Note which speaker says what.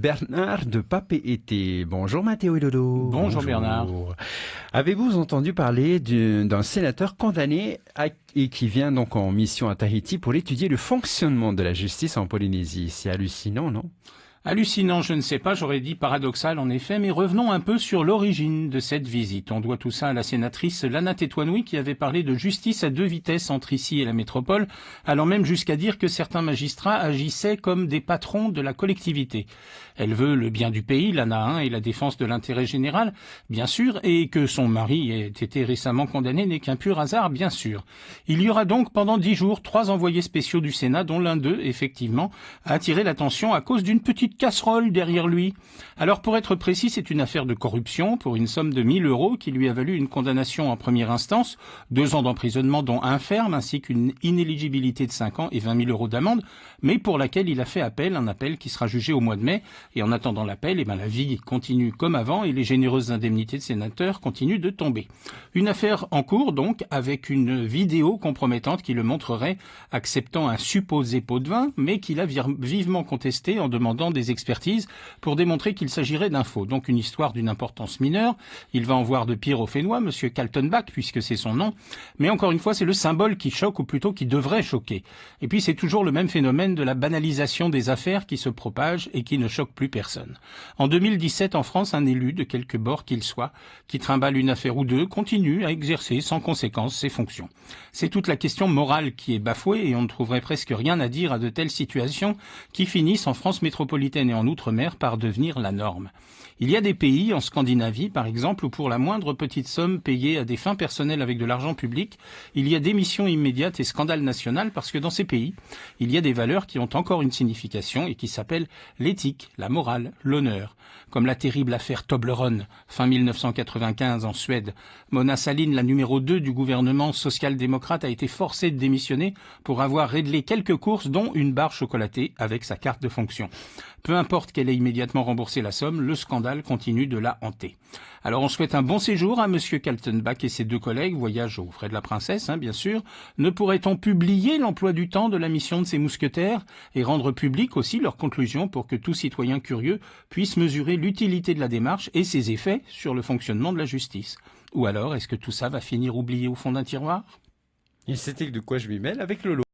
Speaker 1: Bernard de Papeete. Bonjour Mathéo et Dodo.
Speaker 2: Bonjour Bernard.
Speaker 1: Avez-vous entendu parler d'un sénateur condamné et qui vient donc en mission à Tahiti pour étudier le fonctionnement de la justice en Polynésie? C'est hallucinant, non?
Speaker 2: Hallucinant, je ne sais pas, j'aurais dit paradoxal en effet, mais revenons un peu sur l'origine de cette visite. On doit tout ça à la sénatrice Lana Tetuanui qui avait parlé de justice à deux vitesses entre ici et la métropole, allant même jusqu'à dire que certains magistrats agissaient comme des patrons de la collectivité. Elle veut le bien du pays, Lana, et la défense de l'intérêt général, bien sûr, et que son mari ait été récemment condamné n'est qu'un pur hasard, bien sûr. Il y aura donc pendant 10 jours 3 envoyés spéciaux du Sénat, dont l'un d'eux, effectivement, a attiré l'attention à cause d'une petite casserole derrière lui. Alors pour être précis, c'est une affaire de corruption pour une somme de 1 000 € qui lui a valu une condamnation en première instance, 2 ans d'emprisonnement dont un ferme, ainsi qu'une inéligibilité de 5 ans et 20 000 € d'amende, mais pour laquelle il a fait appel, un appel qui sera jugé au mois de mai. Et en attendant l'appel, la vie continue comme avant et les généreuses indemnités de sénateurs continuent de tomber. Une affaire en cours donc, avec une vidéo compromettante qui le montrerait acceptant un supposé pot de vin, mais qu'il a vivement contesté en demandant des expertises pour démontrer qu'il s'agirait d'un faux. Donc une histoire d'une importance mineure. Il va en voir de pire au Fénois, monsieur Kaltenbach, puisque c'est son nom. Mais encore une fois, c'est le symbole qui choque, ou plutôt qui devrait choquer. Et puis c'est toujours le même phénomène de la banalisation des affaires qui se propage et qui ne choque plus personne. En 2017, en France, un élu, de quelque bord qu'il soit, qui trimballe une affaire ou deux, continue à exercer sans conséquence ses fonctions. C'est toute la question morale qui est bafouée et on ne trouverait presque rien à dire à de telles situations qui finissent en France métropolitaine et en Outre-mer par devenir la norme. Il y a des pays, en Scandinavie par exemple, où pour la moindre petite somme payée à des fins personnelles avec de l'argent public, il y a démission immédiate et scandale national parce que dans ces pays, il y a des valeurs qui ont encore une signification et qui s'appellent l'éthique, la morale, l'honneur. Comme la terrible affaire Toblerone, fin 1995 en Suède. Mona Sahlin, la numéro 2 du gouvernement social-démocrate, a été forcée de démissionner pour avoir réglé quelques courses, dont une barre chocolatée avec sa carte de fonction. Peu importe qu'elle ait immédiatement remboursé la somme, le scandale continue de la hanter. Alors on souhaite un bon séjour à monsieur Kaltenbach et ses 2 collègues, voyage aux frais de la princesse, bien sûr. Ne pourrait-on publier l'emploi du temps de la mission de ces mousquetaires et rendre public aussi leurs conclusions pour que tout citoyen curieux puisse mesurer l'utilité de la démarche et ses effets sur le fonctionnement de la justice? Ou alors, est-ce que tout ça va finir oublié au fond d'un tiroir?
Speaker 1: Et c'était de quoi je m'y mêle avec Lolo.